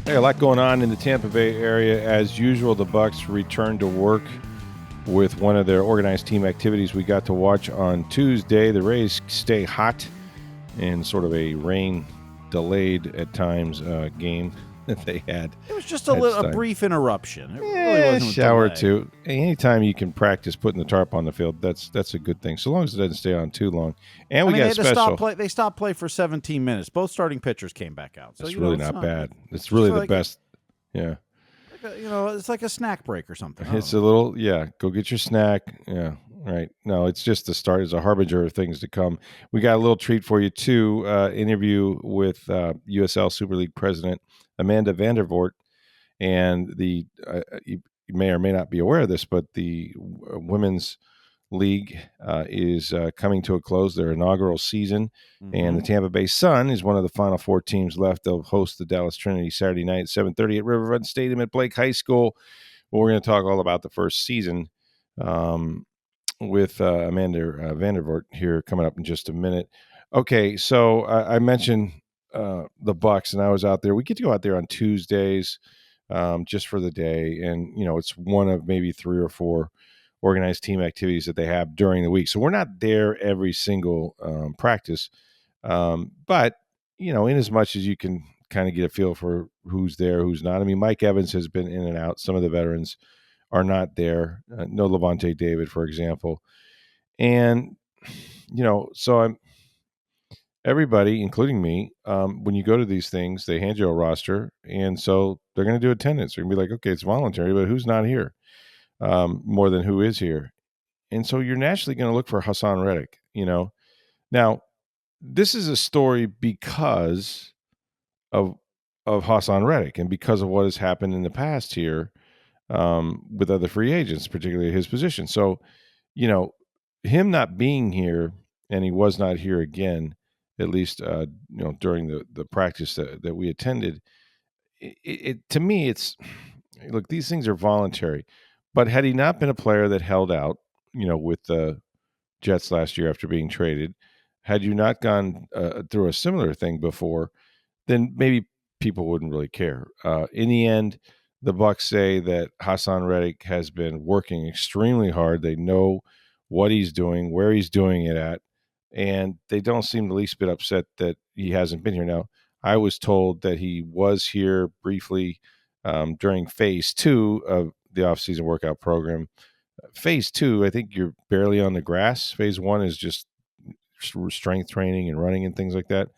Hey, a lot going on in the Tampa Bay area. As usual, the Bucs return to work with one of their organized team activities we got to watch on Tuesday. The Rays stay hot in sort of a rain-delayed at times game that they had. It was just a brief interruption. It really wasn't a shower or delay. two. Anytime you can practice putting the tarp on the field, that's a good thing. So long as it doesn't stay on too long. And we got they had special. to stop play. They stopped play for 17 minutes. Both starting pitchers came back out. So That's really it's not bad. It's really the best. Yeah. It's like a snack break or something. It's a little, go get your snack. Yeah, right. No, it's just the start. It's a harbinger of things to come. We got a little treat for you, too. Interview with USL Super League president Amanda Vandervort. And you may or may not be aware of this, but the women's league is coming to a close, their inaugural season. Mm-hmm. And the Tampa Bay Sun is one of the final four teams left. They'll host the Dallas Trinity Saturday night at 7:30 at Riverfront Stadium at Blake High School. Well, we're going to talk all about the first season with Amanda Vandervort here coming up in just a minute. Okay, so I mentioned the Bucs, and I was out there. We get to go out there on Tuesdays just for the day, and it's one of maybe 3 or 4 organized team activities that they have during the week. So we're not there every single practice, but in as much as you can kind of get a feel for who's there, who's not. I mean, Mike Evans has been in and out. Some of the veterans are not there. No Levante David, for example. And, so everybody, including me, when you go to these things, they hand you a roster. And so they're going to do attendance. They're going to be like, okay, it's voluntary, but who's not here? More than who is here. And so you're naturally going to look for Hassan Reddick, Now, this is a story because of Hassan Reddick and because of what has happened in the past here with other free agents, particularly his position. So, him not being here, and he was not here again, at least, during the practice that we attended, to me, it's, look, these things are voluntary. But had he not been a player that held out, with the Jets last year after being traded, had you not gone through a similar thing before, then maybe people wouldn't really care. In the end, the Bucs say that Hassan Reddick has been working extremely hard. They know what he's doing, where he's doing it at, and they don't seem the least bit upset that he hasn't been here. Now, I was told that he was here briefly during phase 2 of the offseason workout program. Phase 2, I think you're barely on the grass. Phase 1 is just strength training and running and things like that.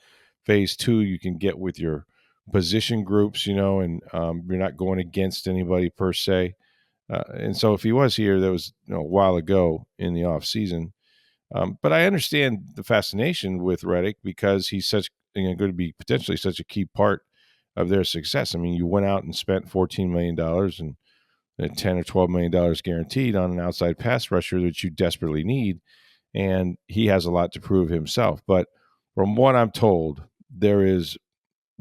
Phase 2, you can get with your position groups, and you're not going against anybody per se. And so if he was here, that was a while ago in the off season. But I understand the fascination with Reddick because he's going to be potentially such a key part of their success. I mean, you went out and spent $14 million and $10 or $12 million guaranteed on an outside pass rusher that you desperately need. And he has a lot to prove himself. But from what I'm told, there is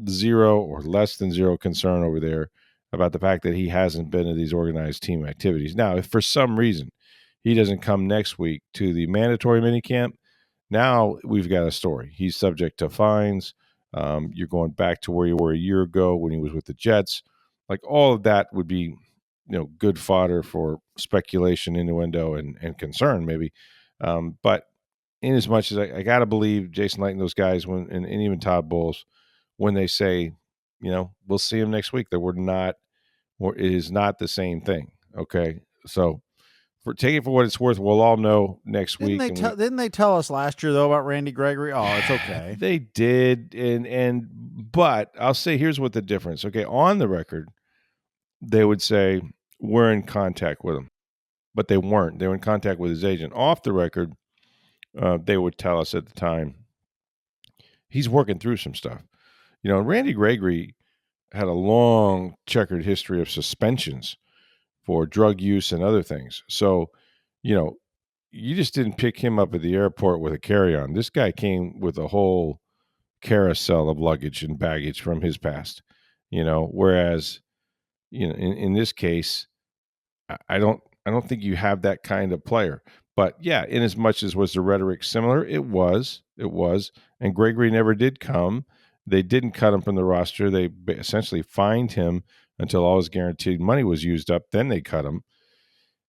zero or less than zero concern over there about the fact that he hasn't been to these organized team activities. Now, if for some reason he doesn't come next week to the mandatory minicamp, now we've got a story. He's subject to fines. You're going back to where you were a year ago when he was with the Jets. Like, all of that would be, good fodder for speculation, innuendo, and concern maybe. But in as much as I got to believe Jason Light and those guys, and even Todd Bowles, when they say, we'll see him next week, that it is not the same thing. Okay. So take it for what it's worth. We'll all know next week. Didn't they tell us last year though about Randy Gregory? Oh, it's okay. They did. But I'll say, here's what the difference. Okay. On the record, they would say we're in contact with him, but they weren't. They were in contact with his agent. Off the record, they would tell us at the time he's working through some stuff. Randy Gregory had a long checkered history of suspensions for drug use and other things. So, you just didn't pick him up at the airport with a carry-on. This guy came with a whole carousel of luggage and baggage from his past, whereas, in this case, I don't think you have that kind of player. But yeah, in as much as was the rhetoric similar, it was, and Gregory never did come. They didn't cut him from the roster. They essentially fined him until all his guaranteed money was used up. Then they cut him.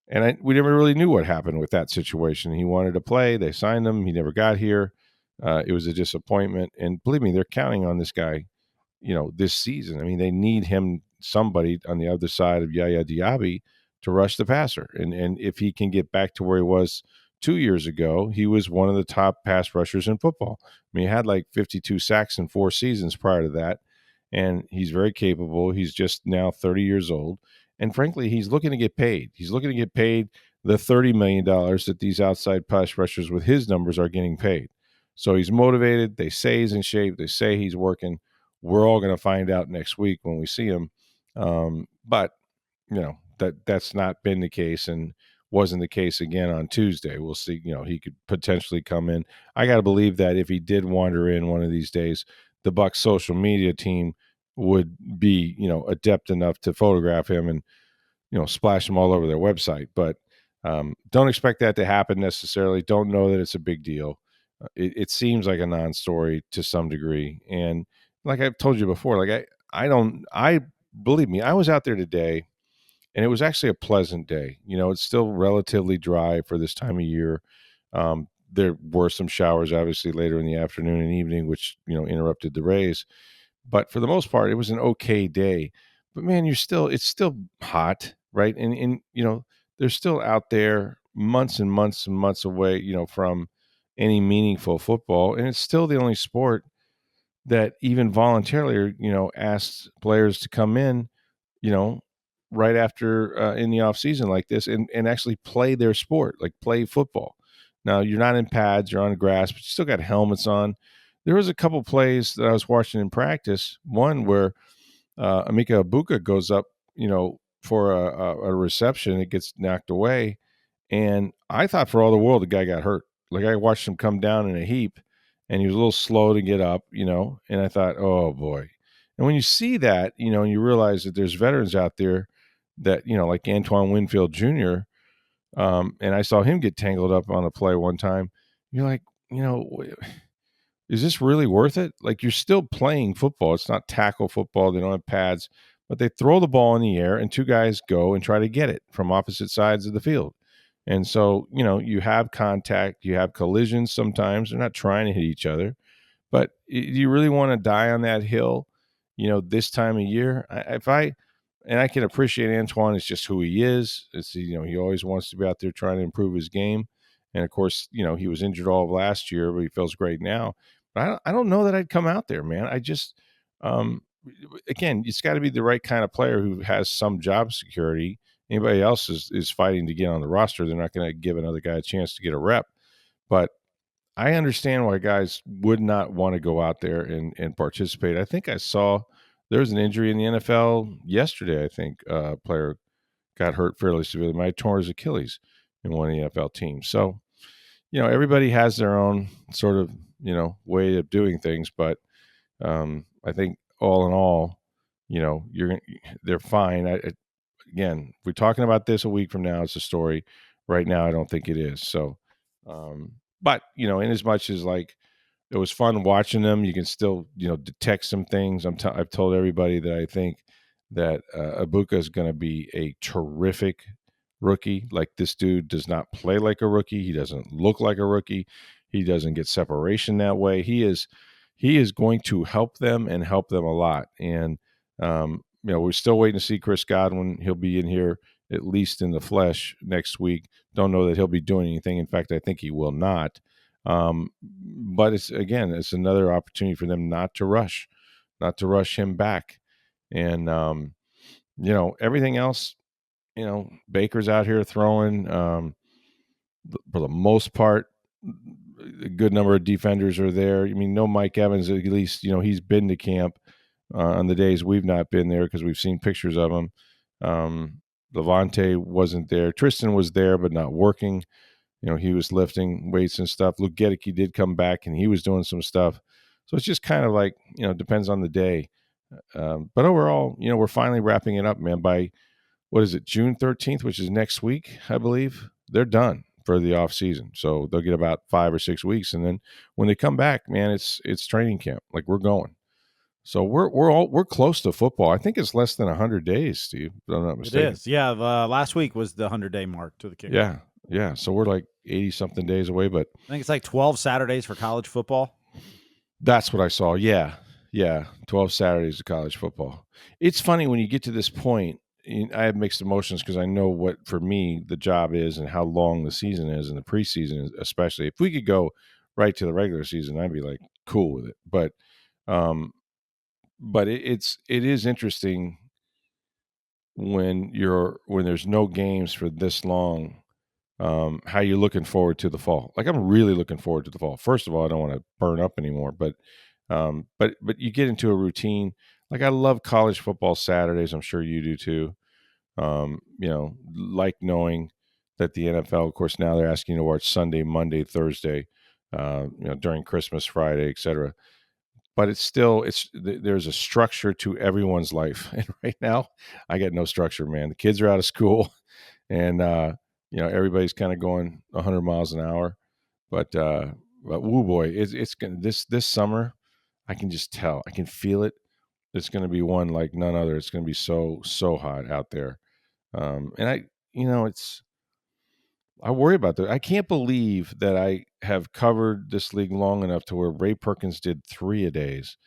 And we never really knew what happened with that situation. He wanted to play. They signed him. He never got here. It was a disappointment. And believe me, they're counting on this guy, this season. I mean, they need him, somebody on the other side of Yaya Diaby, to rush the passer. And if he can get back to where he was 2 years ago, he was one of the top pass rushers in football. I mean, he had like 52 sacks in 4 seasons prior to that. And he's very capable. He's just now 30 years old. And frankly, he's looking to get paid. He's looking to get paid the $30 million that these outside pass rushers with his numbers are getting paid. So he's motivated. They say he's in shape. They say he's working. We're all going to find out next week when we see him. But, that's not been the case and wasn't the case again on Tuesday. We'll see. He could potentially come in. I got to believe that if he did wander in one of these days, the Bucs social media team would be, adept enough to photograph him and, splash him all over their website. But don't expect that to happen necessarily. Don't know that it's a big deal. It seems like a non-story to some degree. And like I've told you before, like I believe me, I was out there today and it was actually a pleasant day. It's still relatively dry for this time of year. There were some showers obviously later in the afternoon and evening, which, interrupted the Rays. But for the most part, it was an okay day. But man, it's still hot, right? And they're still out there months and months and months away, from any meaningful football. And it's still the only sport that even voluntarily, asks players to come in, you know, right after in the off season like this and actually play their sport, like play football. Now you're not in pads, you're on grass, but you still got helmets on. There was a couple plays that I was watching in practice. One where Emeka Egbuka goes up, for a reception, it gets knocked away, and I thought for all the world the guy got hurt. Like I watched him come down in a heap, and he was a little slow to get up, and I thought, oh boy. And when you see that, and you realize that there's veterans out there that, like Antoine Winfield Jr., and I saw him get tangled up on a play one time. You're like, is this really worth it? Like you're still playing football. It's not tackle football. They don't have pads, but they throw the ball in the air and two guys go and try to get it from opposite sides of the field. And so, you have contact, you have collisions sometimes. They're not trying to hit each other. But do you really want to die on that hill, this time of year? And I can appreciate Antoine. It's just who he is. It's, he always wants to be out there trying to improve his game. And of course, he was injured all of last year, but he feels great now. But I don't know that I'd come out there, man. I just, again, it's got to be the right kind of player who has some job security. Anybody else is fighting to get on the roster. They're not going to give another guy a chance to get a rep. But I understand why guys would not want to go out there and participate. I think I saw there was an injury in the NFL yesterday. I think a player got hurt fairly severely. Might have torn his Achilles in one of the NFL teams. So, everybody has their own sort of, way of doing things. But I think all in all, they're fine. Again, if we're talking about this a week from now, it's a story. Right now, I don't think it is. So, but in as much as like it was fun watching them, you can still detect some things. I've told everybody that I think that Egbuka is going to be a terrific rookie. Like this dude does not play like a rookie. He doesn't look like a rookie. He doesn't get separation that way. He is going to help them and help them a lot. And we're still waiting to see Chris Godwin. He'll be in here at least in the flesh next week. Don't know that he'll be doing anything. In fact, I think he will not. But it's another opportunity for them not to rush him back. And, everything else, Baker's out here throwing, for the most part, a good number of defenders are there. I mean, no Mike Evans, at least, he's been to camp on the days we've not been there because we've seen pictures of him. Levante wasn't there. Tristan was there, but not working. He was lifting weights and stuff. Luke Gedicke did come back, and he was doing some stuff. So it's just kind of like, depends on the day. But overall, we're finally wrapping it up, man. By, what is it, June 13th, which is next week, I believe, they're done for the off season. So they'll get about 5 or 6 weeks. And then when they come back, man, it's training camp. Like we're going. So we're close to football. I think it's less than 100 days, Steve, if I'm not It mistaken. is. Yeah. Last week was the 100-day mark to the kickoff. Yeah. Yeah. So we're like 80 something days away, but I think it's like 12 Saturdays for college football. that's what I saw. Yeah. Yeah. 12 Saturdays of college football. It's funny when you get to this point, I have mixed emotions because I know what, for me, the job is and how long the season is and the preseason, especially. If we could go right to the regular season, I'd be like cool with it. Um, but it is interesting when there's no games for this long, how you're looking forward to the fall. Like I'm really looking forward to the fall. First of all, I don't want to burn up anymore, but you get into a routine. Like I love college football Saturdays. I'm sure you do too. Like knowing that the NFL, of course, now they're asking you to watch Sunday, Monday, Thursday, during Christmas, Friday, etc. But there's a structure to everyone's life, and right now, I got no structure, man. The kids are out of school, and everybody's kind of going 100 miles an hour. But woo boy, it's gonna this summer. I can just tell, I can feel it. It's going to be one like none other. It's going to be so hot out there. And I worry about that. I can't believe that I have covered this league long enough to where Ray Perkins did 3-a-days,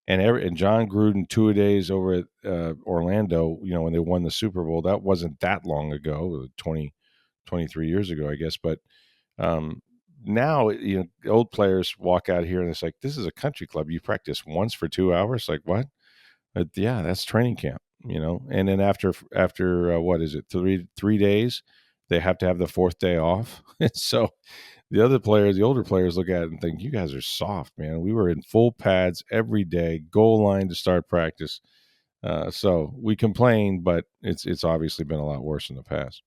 and John Gruden 2-a-days over at Orlando. When they won the Super Bowl, that wasn't that long ago, 23 years ago, I guess. But now, old players walk out here and it's like, this is a country club. You practice once for 2 hours. Like what? But yeah, that's training camp, And then after what is it, 3 days, they have to have the fourth day off. So the older players look at it and think, you guys are soft, man. We were in full pads every day, goal line to start practice. So we complain, but it's obviously been a lot worse in the past.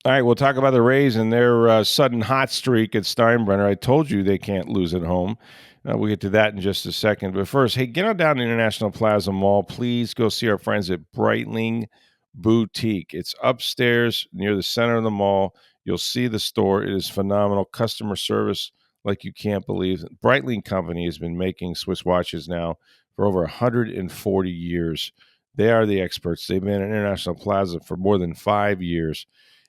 All right, we'll talk about the Rays and their sudden hot streak at Steinbrenner. I told you they can't lose at home. We'll get to that in just a second. But first, hey, get on down to International Plaza Mall. Please go see our friends at Brightling Boutique. It's upstairs near the center of the mall. You'll see the store. It is phenomenal. Customer service like you can't believe. Brightling Company has been making Swiss watches now for over 140 years. They are the experts. They've been at International Plaza for more than 5 years.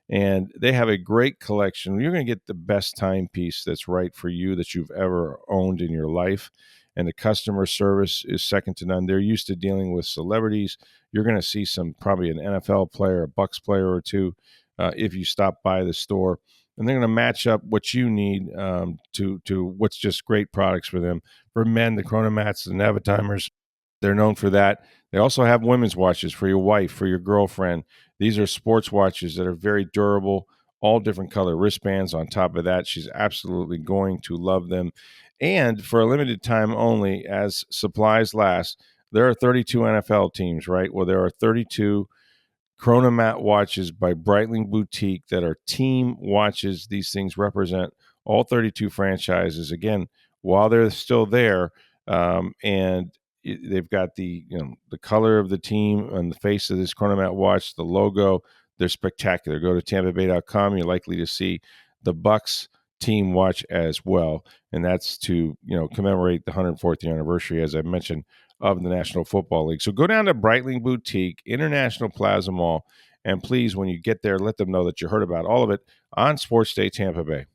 And they have a great collection. You're going to get the best timepiece that's right for you that you've ever owned in your life. And the customer service is second to none. They're used to dealing with celebrities. You're going to see probably an NFL player, a Bucs player or two, if you stop by the store. And they're going to match up what you need to what's just great products for them. For men, the Chronomats, the Navitimers, they're known for that. They also have women's watches for your wife, for your girlfriend. These are sports watches that are very durable, all different color wristbands on top of that. She's absolutely going to love them. And for a limited time only, as supplies last, there are 32 NFL teams, right? Well, there are 32 Chronomat watches by Brightling Boutique that are team watches. These things represent all 32 franchises. Again, while they're still there, and they've got the color of the team on the face of this Chronomat watch, the logo. They're spectacular. Go to TampaBay.com. You're likely to see the Bucs team watch as well, and that's to commemorate the 104th anniversary, as I mentioned, of the National Football League. So go down to Brightling Boutique, International Plaza Mall, and please, when you get there, let them know that you heard about all of it on Sports Day Tampa Bay.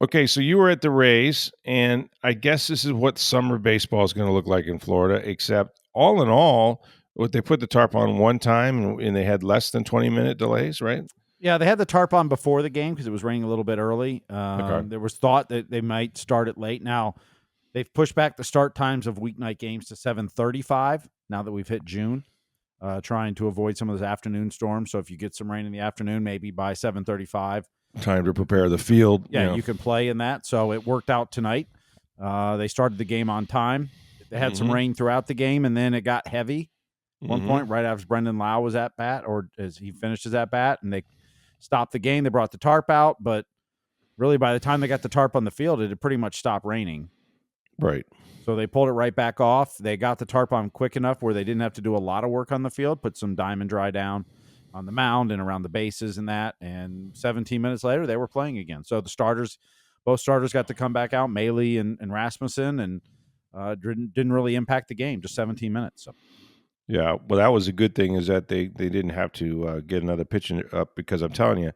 Okay, so you were at the Rays, and I guess this is what summer baseball is going to look like in Florida, except all in all, they put the tarp on one time, and they had less than 20-minute delays, right? Yeah, they had the tarp on before the game because it was raining a little bit early. Okay. There was thought that they might start it late. Now, they've pushed back the start times of weeknight games to 7:35 now that we've hit June, trying to avoid some of those afternoon storms. So if you get some rain in the afternoon, maybe by 7:35. Time to prepare the field. Yeah, you can play in that. So it worked out tonight. They started the game on time. They had some rain throughout the game, and then it got heavy at one point right after Brendan Lau was at bat, or as he finished his at bat, and they stopped the game. They brought the tarp out, but really by the time they got the tarp on the field, it had pretty much stopped raining. Right. So they pulled it right back off. They got the tarp on quick enough where they didn't have to do a lot of work on the field, put some diamond dry down on the mound and around the bases and that. And 17 minutes later, they were playing again. So both starters got to come back out, Maley and Rasmussen. And didn't really impact the game, just 17 minutes. So. Yeah, well, that was a good thing is that they didn't have to get another pitcher up because I'm telling you,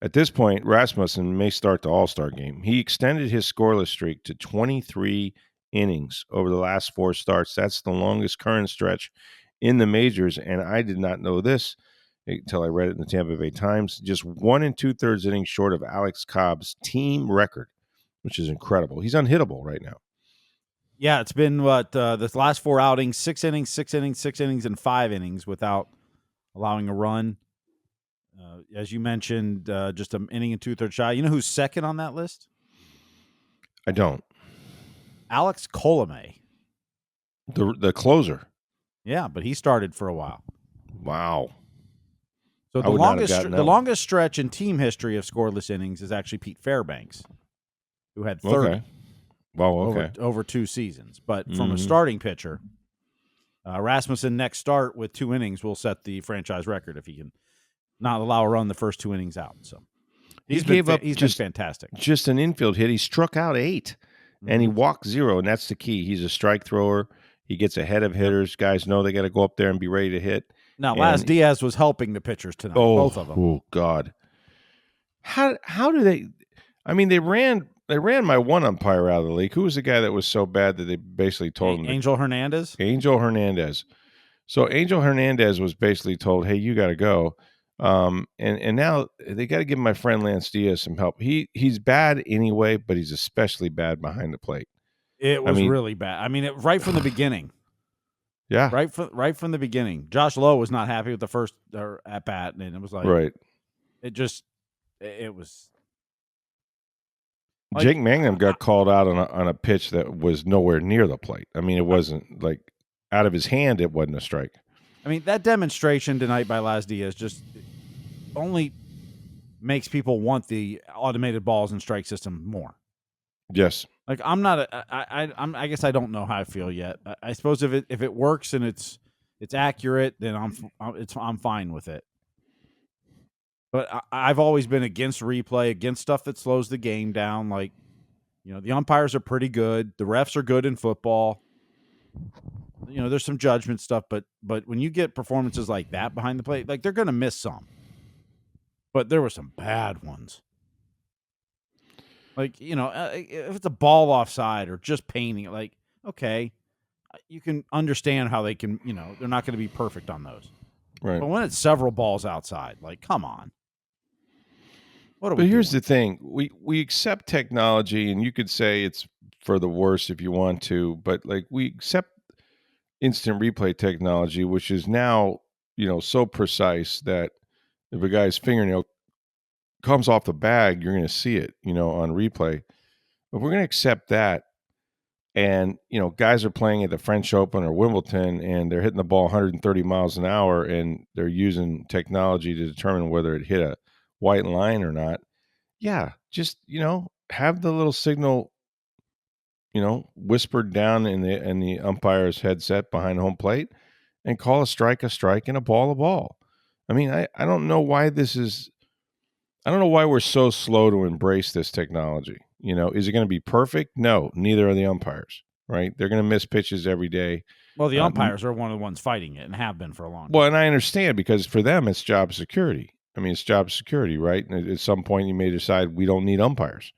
at this point, Rasmussen may start the All-Star game. He extended his scoreless streak to 23 innings over the last 4 starts. That's the longest current stretch in the majors, and I did not know this until I read it in the Tampa Bay Times. Just 1 2/3 innings short of Alex Cobb's team record, which is incredible. He's unhittable right now. Yeah, it's been the last 4 outings, 6 innings, 6 innings, 6 innings, and 5 innings without allowing a run. As you mentioned, just an inning and 2/3 shy. You know who's second on that list? I don't. Alex Colomé. The closer. Yeah, but he started for a while. Wow. So the longest stretch in team history of scoreless innings is actually Pete Fairbanks, who had 30. Okay. Well, okay. Over 2 seasons. But from a starting pitcher, Rasmussen next start with 2 innings will set the franchise record if he can not allow a run the first 2 innings out. So he's been fantastic. Just an infield hit. He struck out 8, and he walked 0, and that's the key. He's a strike thrower. He gets ahead of hitters. Guys know they got to go up there and be ready to hit. Now, Laz Diaz was helping the pitchers tonight, both of them. Oh, God. How do they – I mean, they ran my one umpire out of the league. Who was the guy that was so bad that they basically told him – Angel Hernandez? Angel Hernandez. So Angel Hernandez was basically told, hey, you got to go. And now they got to give my friend Lance Diaz some help. He's bad anyway, but he's especially bad behind the plate. It was really bad. I mean, right from the beginning. Yeah, right from the beginning. Josh Lowe was not happy with the first at bat, and it was like it was. Like, Jake Mangum got called out on a pitch that was nowhere near the plate. I mean, it wasn't like out of his hand. It wasn't a strike. I mean, that demonstration tonight by Laz Diaz just only makes people want the automated balls and strike system more. Yes. Like I guess I don't know how I feel yet. I suppose if it works and it's accurate, then I'm fine with it. But I've always been against replay, against stuff that slows the game down. Like, the umpires are pretty good. The refs are good in football. There's some judgment stuff, but when you get performances like that behind the plate, like, they're going to miss some. But there were some bad ones. Like, if it's a ball offside or just painting, like, okay, you can understand how they can, they're not going to be perfect on those. Right. But when it's several balls outside, like, come on. But here's the thing. We accept technology, and you could say it's for the worse if you want to, but, like, we accept instant replay technology, which is now, so precise that if a guy's fingernail comes off the bag, you're going to see it, on replay. But we're going to accept that. And, guys are playing at the French Open or Wimbledon, and they're hitting the ball 130 miles an hour, and they're using technology to determine whether it hit a white line or not. Yeah, just, have the little signal, whispered down in the umpire's headset behind home plate, and call a strike, and a ball. I mean, I don't know why I don't know why we're so slow to embrace this technology. Is it going to be perfect? No, neither are the umpires, right? They're going to miss pitches every day. Well, the umpires are one of the ones fighting it and have been for a long time. Well, and I understand, because for them, it's job security. I mean, it's job security, right? And at some point, you may decide we don't need umpires.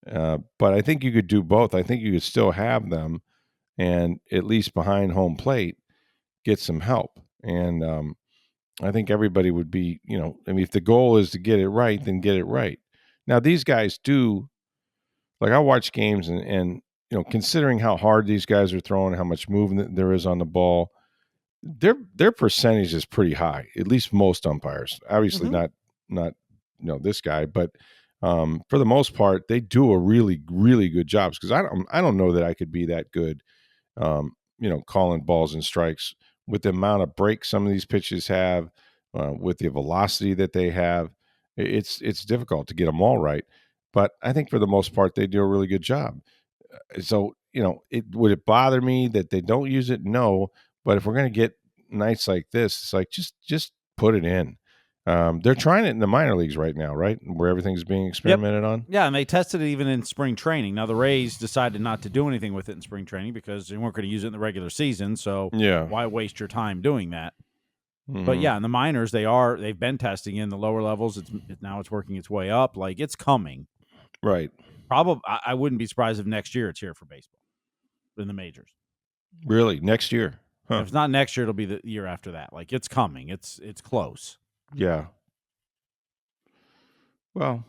But I think you could do both. I think you could still have them, and at least behind home plate, get some help. And I think everybody would be, I mean, if the goal is to get it right, then get it right. Now, these guys do, like, I watch games and considering how hard these guys are throwing, how much movement there is on the ball, their percentage is pretty high. At least most umpires, obviously not this guy, but for the most part, they do a really, really good job. Because I don't know that I could be that good, calling balls and strikes with the amount of break some of these pitches have, with the velocity that they have. It's difficult to get them all right. But I think for the most part, they do a really good job. So, would it bother me that they don't use it? No. But if we're going to get nights like this, it's like, just put it in. They're trying it in the minor leagues right now, right? Where everything's being experimented on. Yeah, and they tested it even in spring training. Now, the Rays decided not to do anything with it in spring training because they weren't going to use it in the regular season, so Yeah. why waste your time doing that? Mm-hmm. But, yeah, in the minors, they've been testing in the lower levels. Now it's working its way up. Like, it's coming. Right. Probably, I wouldn't be surprised if next year it's here for baseball in the majors. Really? Next year? Huh. If it's not next year, it'll be the year after that. Like, it's coming. It's close. Yeah. Well,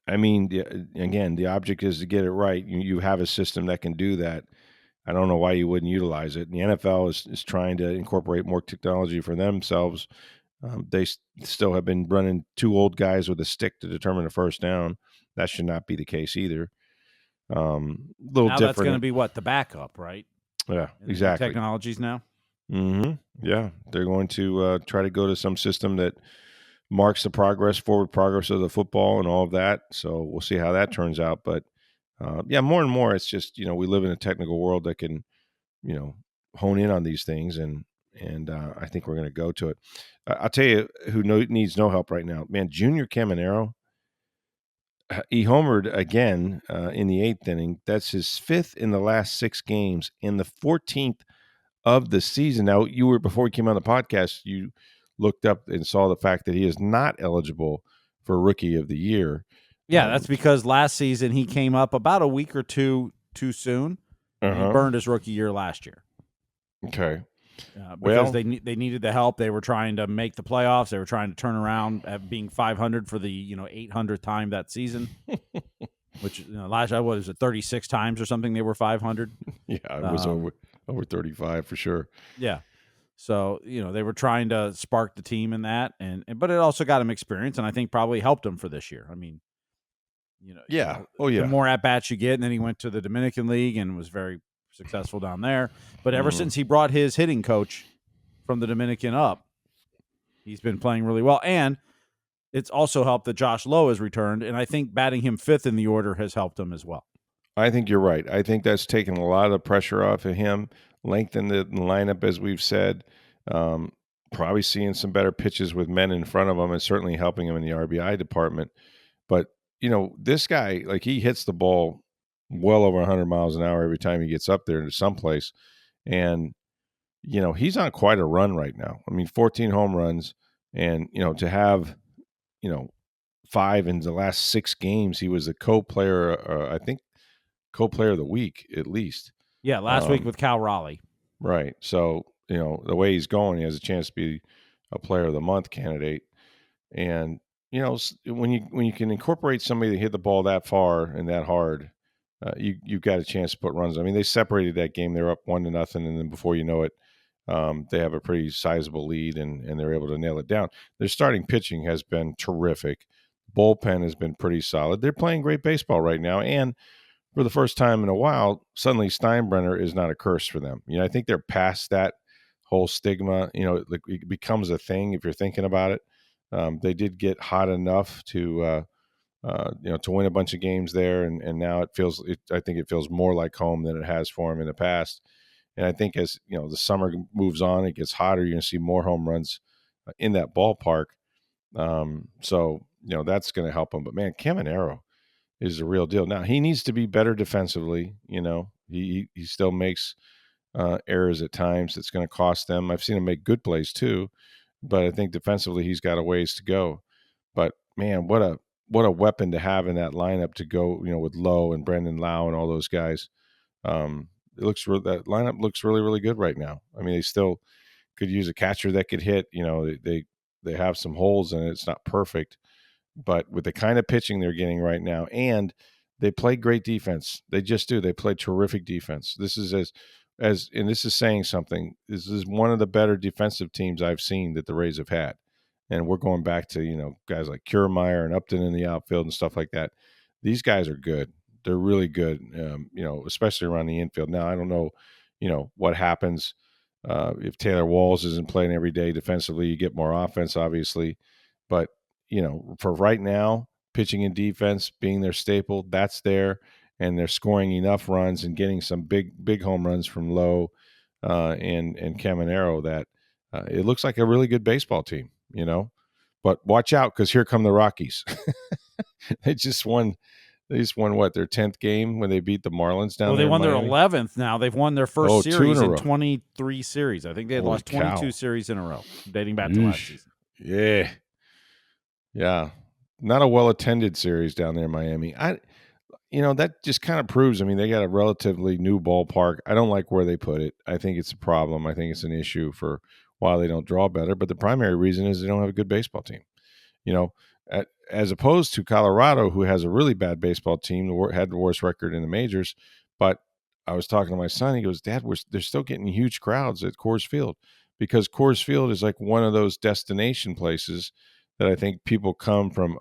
I mean, again, the object is to get it right. You have a system that can do that. I don't know why you wouldn't utilize it. And the NFL is trying to incorporate more technology for themselves. They still have been running two old guys with a stick to determine a first down. That should not be the case either. Little now different. That's going to be what? The backup, right? Yeah, And exactly. Technologies now? Mm-hmm. Yeah, they're going to try to go to some system that marks the forward progress of the football and all of that. So we'll see how that turns out. But yeah, more and more, it's just, we live in a technical world that can, hone in on these things. And I think we're going to go to it. I'll tell you who needs no help right now. Man, Junior Caminero, he homered again in the 8th inning. That's his 5th in the last 6 games and the 14th of the season. Now, before we came on the podcast, you looked up and saw the fact that he is not eligible for Rookie of the Year. Yeah, that's because last season he came up about a week or two too soon. And he burned his rookie year last year. Okay. Because they needed the help. They were trying to make the playoffs. They were trying to turn around at being 500 for the 800th time that season. Which last year, what was it, 36 times or something? They were 500. Yeah, it was over 35 for sure. Yeah. So they were trying to spark the team in that, but it also got him experience, and I think probably helped him for this year. I mean, yeah, the more at bats you get, and then he went to the Dominican League and was very successful down there. But ever since he brought his hitting coach from the Dominican up, he's been playing really well, and it's also helped that Josh Lowe has returned, and I think batting him 5th in the order has helped him as well. I think you're right. I think that's taken a lot of the pressure off of him, lengthened the lineup, as we've said. Probably seeing some better pitches with men in front of him and certainly helping him in the RBI department. But, this guy, like, he hits the ball well over 100 miles an hour every time he gets up there into someplace. And, he's on quite a run right now. I mean, 14 home runs and, to have, 5 in the last 6 games, he was a co-player, I think, co-player of the week, at least. Yeah, last week with Cal Raleigh. Right. So, the way he's going, he has a chance to be a player of the month candidate. And, when you can incorporate somebody that hit the ball that far and that hard, you've got a chance to put runs. I mean, they separated that game. They were up 1-0, and then before you know it, they have a pretty sizable lead, and they're able to nail it down. Their starting pitching has been terrific. Bullpen has been pretty solid. They're playing great baseball right now, and for the first time in a while, suddenly Steinbrenner is not a curse for them. I think they're past that whole stigma. It becomes a thing if you're thinking about it. They did get hot enough to win a bunch of games there, and now I think it feels more like home than it has for them in the past. And I think as the summer moves on, it gets hotter. You're going to see more home runs in that ballpark. So that's going to help them. But man, Caminero is the real deal. Now he needs to be better defensively. He still makes errors at times. That's going to cost them. I've seen him make good plays too, but I think defensively he's got a ways to go. But man, what a weapon to have in that lineup to go, with Lowe and Brendan Lau and all those guys. That lineup looks really, really good right now. I mean, they still could use a catcher that could hit. They have some holes in it. It's not perfect, but with the kind of pitching they're getting right now, and they play great defense. They just do. They play terrific defense. This is and this is saying something. This is one of the better defensive teams I've seen that the Rays have had. And we're going back to, guys like Kiermaier and Upton in the outfield and stuff like that. These guys are good. They're really good, especially around the infield. Now, I don't know, what happens if Taylor Walls isn't playing every day defensively. You get more offense, obviously. But, for right now, pitching and defense being their staple, that's there. And they're scoring enough runs and getting some big home runs from Lowe and Caminero that it looks like a really good baseball team, But watch out, because here come the Rockies. They just won. They just won what, their 10th game when they beat the Marlins down Well, there they in won their Miami? 11th now. They've won their first Oh, two in series a in row. 23 series. I think they had Holy lost 22 cow. series in a row, dating back to last Yeesh. season. Yeah. Yeah. Not a well-attended series down there in Miami. That just kind of proves, I mean, they got a relatively new ballpark. I don't like where they put it. I think it's a problem. I think it's an issue for why they don't draw better. But the primary reason is they don't have a good baseball team. You know, as opposed to Colorado, who has a really bad baseball team, had the worst record in the majors. But I was talking to my son. He goes, Dad, they're still getting huge crowds at Coors Field, because Coors Field is like one of those destination places that I think people come from,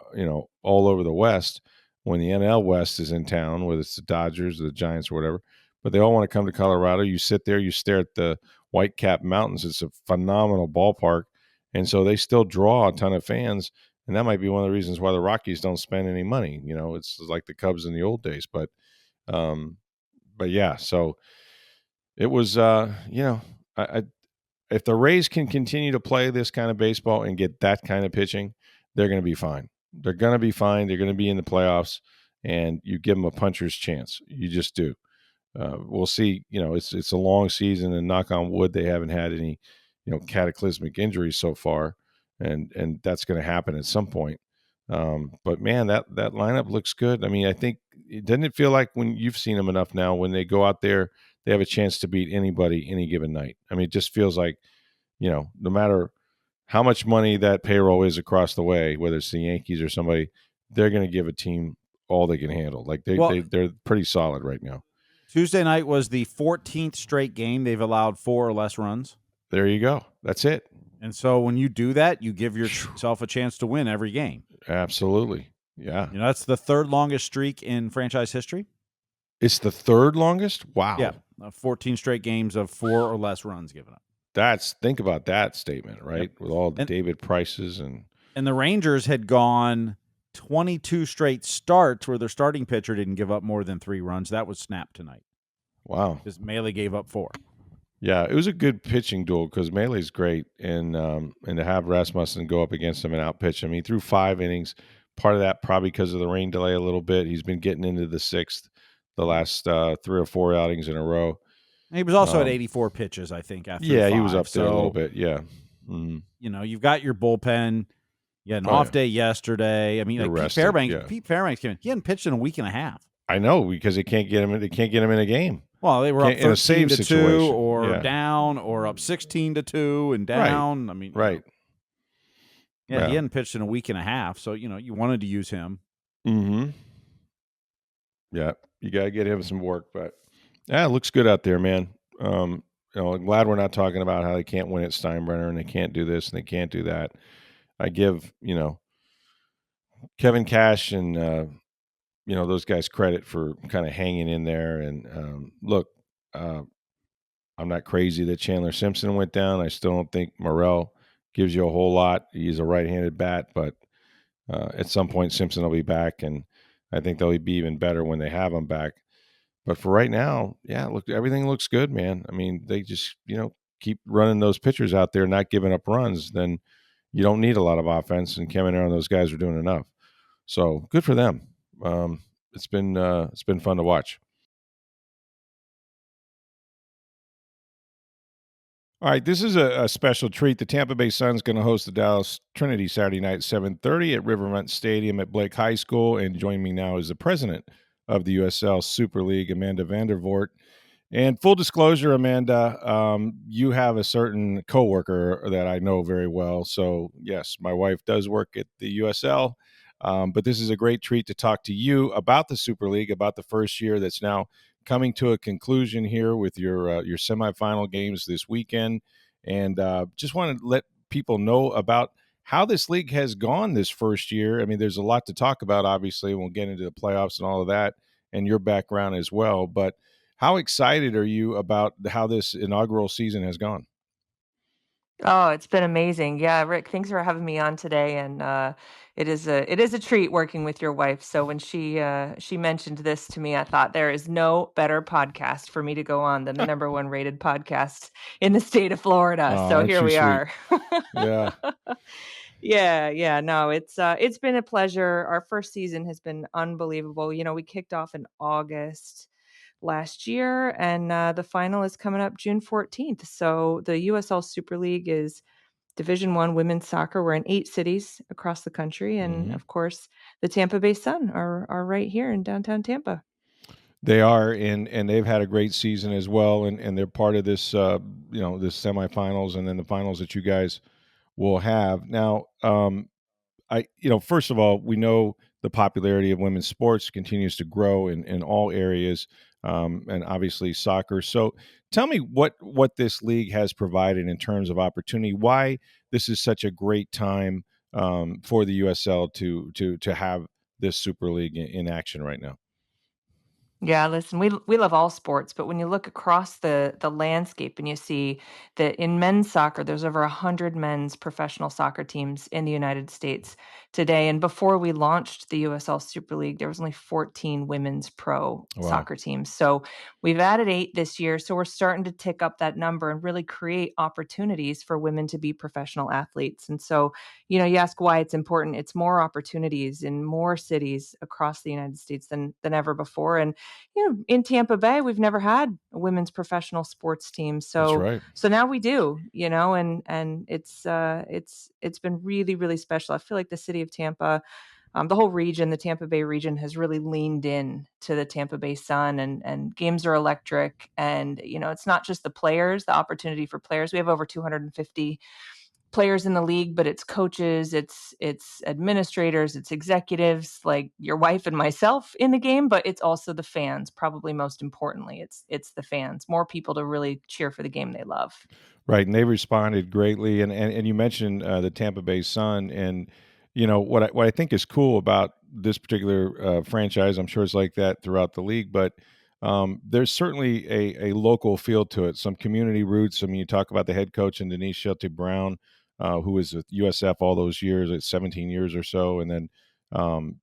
all over the West when the NL West is in town, whether it's the Dodgers or the Giants or whatever. But they all want to come to Colorado. You sit there, you stare at the Whitecap Mountains. It's a phenomenal ballpark. And so they still draw a ton of fans. And that might be one of the reasons why the Rockies don't spend any money. It's like the Cubs in the old days. Um, but yeah, so it was, if the Rays can continue to play this kind of baseball and get that kind of pitching, they're going to be fine. They're going to be fine. They're going to be in the playoffs, and you give them a puncher's chance. You just do. We'll see. It's a long season, and knock on wood, they haven't had any, cataclysmic injuries so far, and that's going to happen at some point. But man, that lineup looks good. I mean, I think, doesn't it feel like, when you've seen them enough now, when they go out there, they have a chance to beat anybody any given night. I mean, it just feels like, no matter how much money that payroll is across the way, whether it's the Yankees or somebody, they're going to give a team all they can handle. Like they're pretty solid right now. Tuesday night was the 14th straight game they've allowed 4 or less runs. There you go. That's it. And so when you do that, you give yourself a chance to win every game. Absolutely. Yeah. That's the third longest streak in franchise history. It's the third longest? Wow. Yeah. 14 straight games of 4 or less runs given up. Think about that statement, right? Yep. With all the David Prices and the Rangers had gone 22 straight starts where their starting pitcher didn't give up more than 3 runs. That was snapped tonight. Wow. Because Melee gave up 4. Yeah, it was a good pitching duel, because Melee's great, and to have Rasmussen go up against him and outpitch him. He threw 5 innings. Part of that probably because of the rain delay a little bit. He's been getting into the 6th the last 3 or 4 outings in a row. He was also at 84 pitches, I think, after 5. He was up there a little bit, yeah. Mm-hmm. You've got your bullpen. You had an off day yesterday. I mean, Pete Fairbanks came in. He hadn't pitched in a week and a half. I know, because they can't get him in a game. Well, they were up 13-2 or yeah. down, or up 16-2 and down. Right. I mean, right. Yeah, he hadn't pitched in a week and a half, so you wanted to use him. Mm-hmm. Yeah, you got to get him some work, but it looks good out there, man. I'm glad we're not talking about how they can't win at Steinbrenner and they can't do this and they can't do that. I give Kevin Cash and those guys credit for kind of hanging in there. And look, I'm not crazy that Chandler Simpson went down. I still don't think Morel gives you a whole lot. He's a right-handed bat, but at some point Simpson will be back, and I think they'll be even better when they have him back. But for right now, look, everything looks good, man. I mean, they just, keep running those pitchers out there, not giving up runs. Then you don't need a lot of offense, and Caminero and those guys are doing enough. So good for them. It's been fun to watch. All right, this is a special treat. The Tampa Bay Sun is going to host the Dallas Trinity Saturday night, 7:30 at Riverfront Stadium at Blake High School. And joining me now is the president of the USL Super League, Amanda Vandervort. And full disclosure, Amanda, you have a certain coworker that I know very well. So yes, my wife does work at the USL. But this is a great treat to talk to you about the Super League, about the first year that's now coming to a conclusion here with your semifinal games this weekend. And just want to let people know about how this league has gone this first year. I mean, there's a lot to talk about, obviously. We'll get into the playoffs and all of that and your background as well. But how excited are you about how this inaugural season has gone? Oh, it's been amazing. Yeah, Rick, thanks for having me on today. And it is a treat working with your wife. So when she mentioned this to me, I thought there is no better podcast for me to go on than the #1 rated podcast in the state of Florida. Oh, so here we are. Yeah. Yeah. No, it's been a pleasure. Our first season has been unbelievable. We kicked off in August last year, and the final is coming up June 14th. So the USL Super League is Division One women's soccer. We're in 8 cities across the country, and of course, the Tampa Bay Sun are right here in downtown Tampa. They are, and they've had a great season as well, and they're part of this, this semifinals and then the finals that you guys will have. Now, first of all, we know the popularity of women's sports continues to grow in all areas, and obviously soccer. So, tell me what this league has provided in terms of opportunity. Why this is such a great time for the USL to have this Super League in action right now. Yeah, listen, we love all sports, but when you look across the landscape and you see that in men's soccer, there's over 100 men's professional soccer teams in the United States today. And before we launched the USL Super League, there was only 14 women's pro Wow, soccer teams. So we've added 8 this year. So we're starting to tick up that number and really create opportunities for women to be professional athletes. And so, you ask why it's important. It's more opportunities in more cities across the United States than ever before. And in Tampa Bay, we've never had a women's professional sports team. that's So right. so now we do, and it's been really, really special. I feel like the city of Tampa, the whole region, the Tampa Bay region has really leaned in to the Tampa Bay Sun, and games are electric. And, it's not just the players, the opportunity for players. We have over 250 players in the league, but it's coaches, it's administrators, it's executives like your wife and myself in the game, but it's also the fans. Probably most importantly, it's the fans. More people to really cheer for the game they love. Right, and they responded greatly. And you mentioned the Tampa Bay Sun, and what I think is cool about this particular franchise. I'm sure it's like that throughout the league, but there's certainly a local feel to it. Some community roots. I mean, you talk about the head coach and Denise Shelty Brown, who was with USF all those years, 17 years or so, and then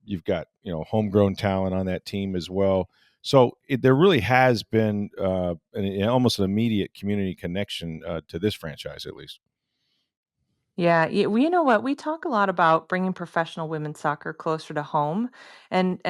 you've got homegrown talent on that team as well. So there really has been almost an immediate community connection to this franchise, at least. Yeah, well, you know what? We talk a lot about bringing professional women's soccer closer to home, and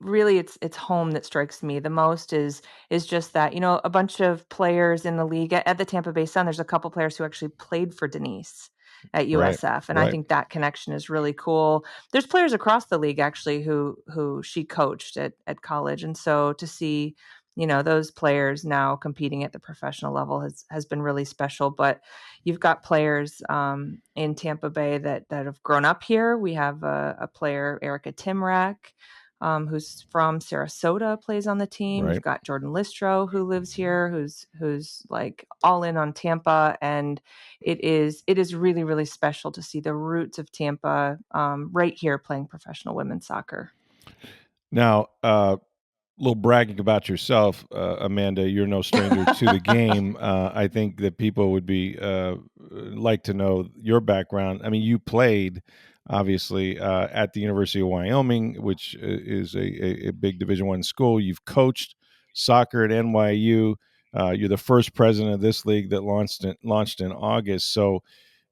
really, it's home that strikes me the most. Is just that a bunch of players in the league at the Tampa Bay Sun. There's a couple players who actually played for Denise at Right, USF, and I right, think that connection is really cool. There's players across the league actually who she coached at college, and so to see those players now competing at the professional level has been really special. But you've got players in Tampa Bay that have grown up here. We have a player, Erica Timrak, who's from Sarasota, plays on the team. You've right. got Jordan Listro, who lives here, who's like all in on Tampa, and it is really, really special to see the roots of Tampa right here playing professional women's soccer. Now, little bragging about yourself, Amanda. You're no stranger to the game. I think that people would be like to know your background. I mean, you played obviously at the University of Wyoming, which is a big Division I school. You've coached soccer at NYU. You're the first president of this league that launched in August. So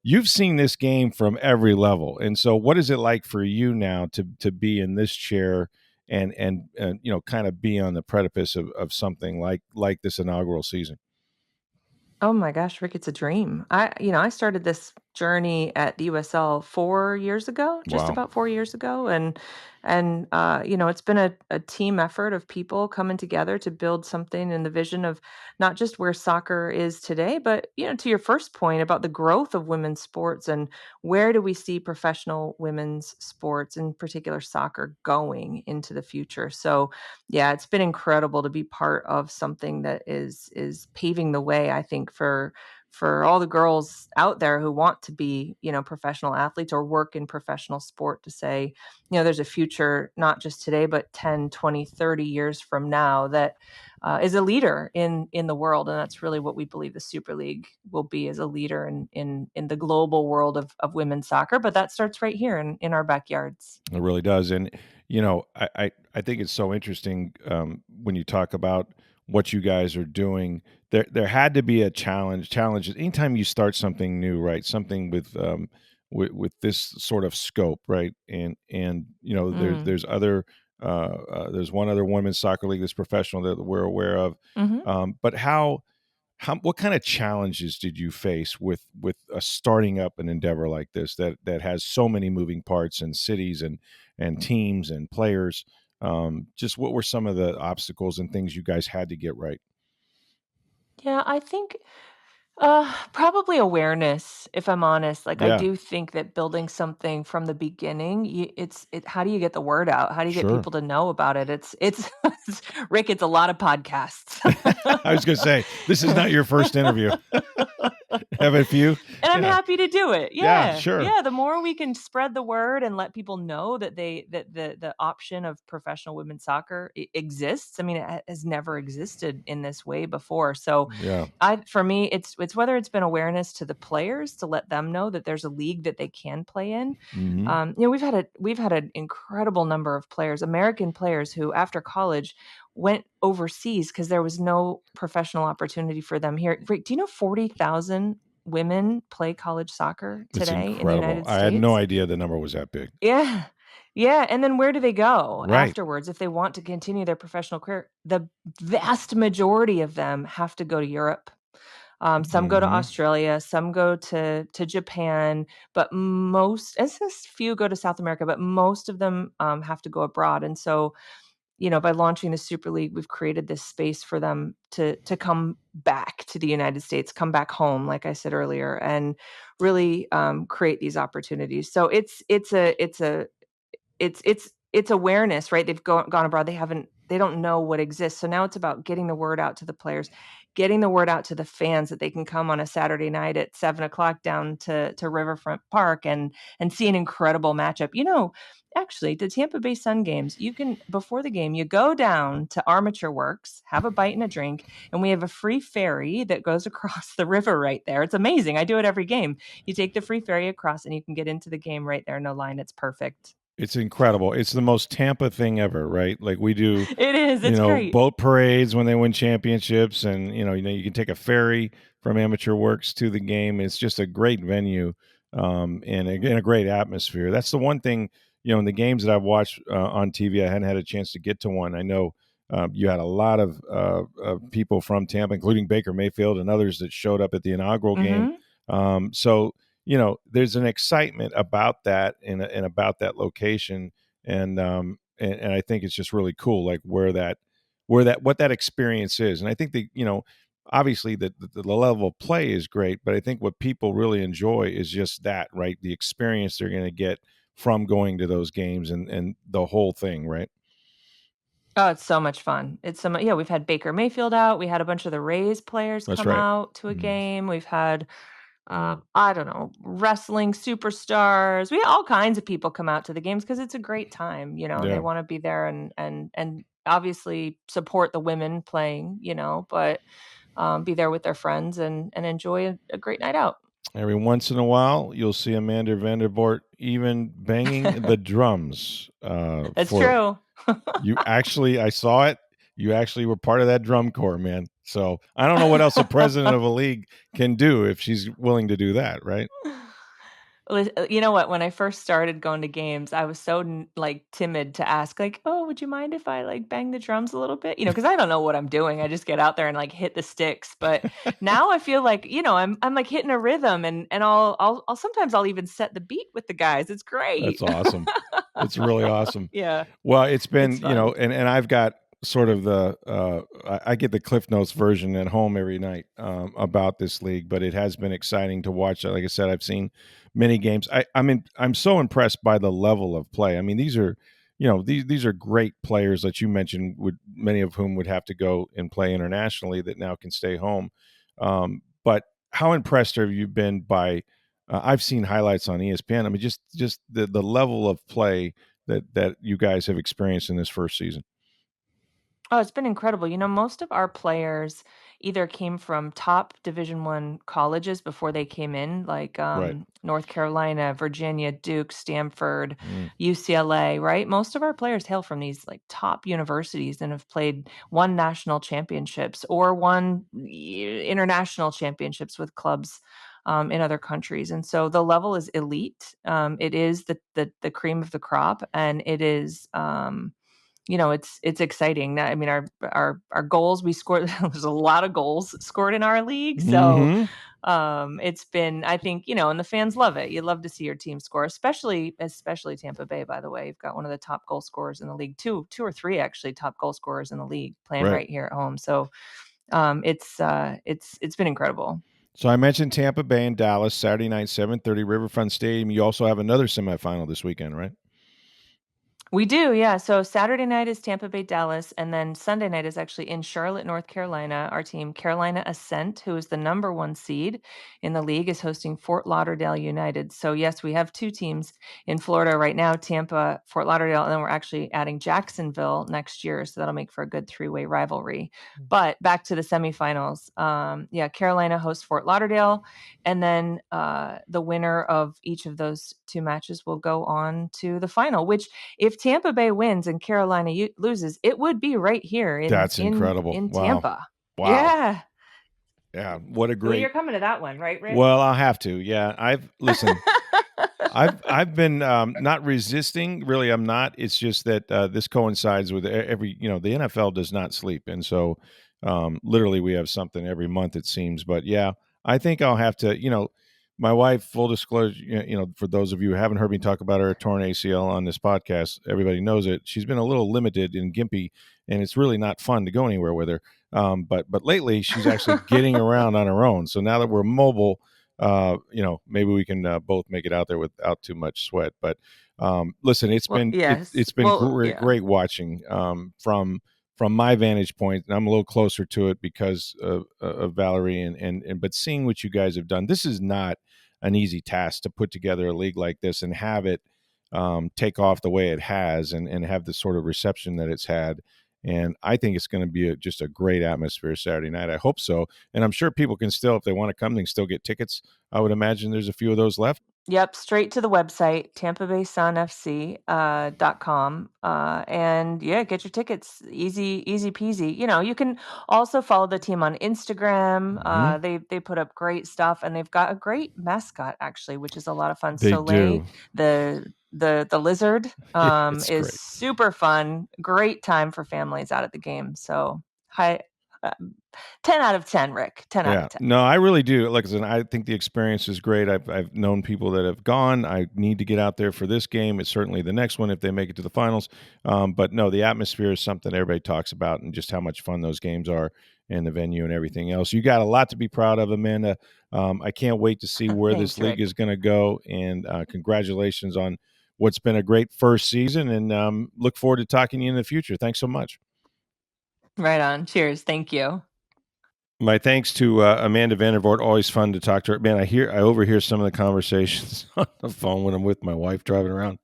you've seen this game from every level. And so, what is it like for you now to be in this chair? And kind of be on the precipice of something like this inaugural season. Oh my gosh, Rick, it's a dream. I started this journey at the USL 4 years ago, just Wow. about 4 years ago, and it's been a team effort of people coming together to build something in the vision of not just where soccer is today, but to your first point about the growth of women's sports and where do we see professional women's sports, in particular soccer, going into the future. So yeah, it's been incredible to be part of something that is paving the way, I think, for all the girls out there who want to be, professional athletes or work in professional sport, to say, there's a future not just today, but 10, 20, 30 years from now that is a leader in the world. And that's really what we believe the Super League will be, as a leader in the global world of women's soccer. But that starts right here in our backyards. It really does. And I think it's so interesting when you talk about what you guys are doing. There had to be a challenge. Challenges anytime you start something new, right? Something with with this sort of scope, right? And there's other there's one other women's soccer league that's professional that we're aware of. But what kind of challenges did you face with starting up an endeavor like this that has so many moving parts and cities and teams and players? Just what were some of the obstacles and things you guys had to get right? Yeah, I think probably awareness, if I'm honest. Like, I Yeah, do think that building something from the beginning, how do you get the word out? How do you get sure. people to know about it? It's Rick, it's a lot of podcasts. I was going to say, this is not your first interview. Have a few? And I'm Yeah. happy to do it. Yeah, Yeah. sure. Yeah, the more we can spread the word and let people know that the option of professional women's soccer exists. I mean, it has never existed in this way before. So, Yeah. for me, it's whether it's been awareness to the players to let them know that there's a league that they can play in. We've had an incredible number of players, American players, who after college went overseas because there was no professional opportunity for them here. Rick, do you know 40,000 women play college soccer It's today in the incredible. United I had no States? idea the number was that big. Yeah. Yeah, and then where do they go Right. afterwards if they want to continue their professional career? The vast majority of them have to go to Europe. Some go to Australia, some go to Japan, but as a few go to South America, but most of them have to go abroad. And so, by launching the Super League, we've created this space for them to come back to the United States, come back home, like I said earlier, and really create these opportunities. So it's awareness, right? They've gone abroad. They don't know what exists. So now it's about getting the word out to the players, getting the word out to the fans that they can come on a Saturday night at 7:00 down to Riverfront Park and see an incredible matchup. Actually, the Tampa Bay Sun games, you can, before the game, you go down to Armature Works, have a bite and a drink, and we have a free ferry that goes across the river right there. It's amazing. I do it every game. You take the free ferry across and you can get into the game right there. No line. It's perfect. It's incredible. It's the most Tampa thing ever, right? Like we do, It is. It's great. boat parades when they win championships, and you can take a ferry from Amateur Works to the game. It's just a great venue, and a great atmosphere. That's the one thing, in the games that I've watched on TV. I hadn't had a chance to get to one. I know you had a lot of people from Tampa, including Baker Mayfield and others that showed up at the inaugural game. So there's an excitement about that and about that location, and I think it's just really cool, like what that experience is. And I think obviously the level of play is great, but I think what people really enjoy is just that, right? The experience they're going to get from going to those games and the whole thing, right? Oh, it's so much fun. It's so much. Yeah, we've had Baker Mayfield out. We had a bunch of the Rays players That's come right. out to a game. We've had, I don't know, wrestling superstars. We had all kinds of people come out to the games because it's a great time, and they want to be there and obviously support the women playing, but be there with their friends and enjoy a great night out. Every once in a while, you'll see Amanda Vandervort even banging the drums. That's true. I saw it. You actually were part of that drum corps, man. So I don't know what else a president of a league can do if she's willing to do that, right? You know what? When I first started going to games, I was so timid to ask, like, "Oh, would you mind if I bang the drums a little bit?" Because I don't know what I'm doing. I just get out there and hit the sticks. But now I feel like I'm like hitting a rhythm, and I'll sometimes I'll even set the beat with the guys. It's great. That's awesome. It's really awesome. Yeah, Well, it's been, it's fun. and I've got sort of I get the Cliff Notes version at home every night about this league, but it has been exciting to watch. Like I said, I've seen many games. I'm so impressed by the level of play. I mean, these are, these are great players that you mentioned, many of whom would have to go and play internationally that now can stay home. But how impressed have you been by? I've seen highlights on ESPN. I mean, just the level of play that you guys have experienced in this first season. Oh, it's been incredible. Most of our players either came from top Division I colleges before they came in, like Right. North Carolina, Virginia, Duke, Stanford, Mm. UCLA, right? Most of our players hail from these top universities and have won national championships or won international championships with clubs in other countries. And so the level is elite. It is the cream of the crop, and it is, it's exciting. I mean, our goals, we scored, there's a lot of goals scored in our league. So it's been, I think, and the fans love it. You love to see your team score, especially Tampa Bay, by the way. You've got one of the top goal scorers in the league, two or three actually top goal scorers in the league playing right here at home. So it's been incredible. So I mentioned Tampa Bay and Dallas Saturday night, 7:30 Riverfront Stadium. You also have another semifinal this weekend, right? We do, yeah. So Saturday night is Tampa Bay, Dallas, and then Sunday night is actually in Charlotte, North Carolina. Our team, Carolina Ascent, who is the number 1 seed in the league, is hosting Fort Lauderdale United. So yes, we have 2 teams in Florida right now, Tampa, Fort Lauderdale, and then we're actually adding Jacksonville next year. So that'll make for a good 3-way rivalry. But back to the semifinals. Carolina hosts Fort Lauderdale, and then the winner of each of those 2 matches will go on to the final, which, if Tampa Bay wins and Carolina loses, it would be right here in That's incredible. in Tampa. Wow. Yeah. What a great. Well, you're coming to that one, right, Rick? Well, I'll have to. Yeah. I've been not resisting. Really, I'm not. It's just that this coincides with every. The NFL does not sleep, and so literally we have something every month, it seems. But yeah, I think I'll have to. My wife, full disclosure, for those of you who haven't heard me talk about her torn ACL on this podcast, everybody knows it. She's been a little limited and gimpy, and it's really not fun to go anywhere with her. But lately, she's actually getting around on her own. So now that we're mobile, maybe we can both make it out there without too much sweat. But listen, it's been great watching from my vantage point, and I'm a little closer to it because of Valerie and but seeing what you guys have done, this is not an easy task to put together a league like this and have it take off the way it has and have the sort of reception that it's had. And I think it's going to be just a great atmosphere Saturday night. I hope so. And I'm sure people can still, if they want to come, they can still get tickets. I would imagine there's a few of those left. Yep, straight to the website, tampabaysunfc.com. And yeah, get your tickets. Easy peasy. You can also follow the team on Instagram. They put up great stuff, and they've got a great mascot, actually, which is a lot of fun. Soleil, the lizard, is great. Super fun. Great time for families out at the game. So 10 out of 10, Rick. 10 out of 10. No, I really do. Like I said, I think the experience is great. I've known people that have gone. I need to get out there for this game. It's certainly the next one if they make it to the finals. But no, the atmosphere is something everybody talks about, and just how much fun those games are, and the venue and everything else. You got a lot to be proud of, Amanda. I can't wait to see where this league is going to go. And congratulations on what's been a great first season, and look forward to talking to you in the future. Thanks so much. Right on. Cheers. Thank you. My thanks to Amanda Vandervort. Always fun to talk to her. Man, I overhear some of the conversations on the phone when I'm with my wife driving around.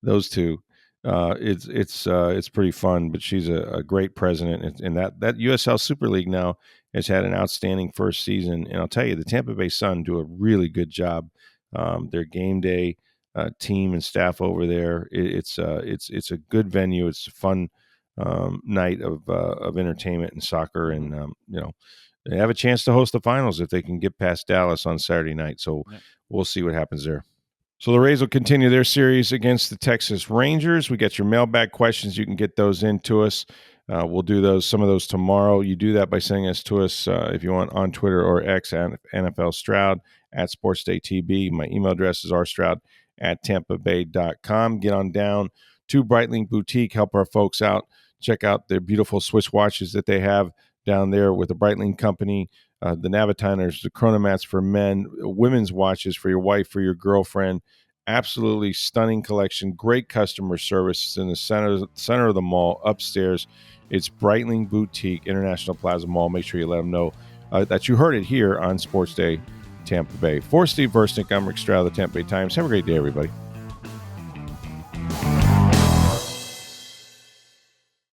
Those two, it's pretty fun. But she's a great president, and that USL Super League now has had an outstanding first season. And I'll tell you, the Tampa Bay Sun do a really good job. Their game day team and staff over there. It's a good venue. It's a fun night of entertainment and soccer, and they have a chance to host the finals if they can get past Dallas on Saturday night. So we'll see what happens there. So the Rays will continue their series against the Texas Rangers. We got your mailbag questions. You can get those into us. We'll do some of those tomorrow. You do that by sending us to us if you want on Twitter or X at NFL Stroud at SportsDayTB. My email address is rstroud@tampabay.com. Get on down to Brightling Boutique. Help our folks out. Check out their beautiful Swiss watches that they have down there with the Brightling Company, the Navitiners, the Chronomats for men, women's watches for your wife, for your girlfriend. Absolutely stunning collection. Great customer service. It's in the center of the mall, upstairs. It's Brightling Boutique, International Plaza Mall. Make sure you let them know that you heard it here on Sports Day Tampa Bay. For Steve Versnick, I'm Rick Stroud of the Tampa Bay Times. Have a great day, everybody.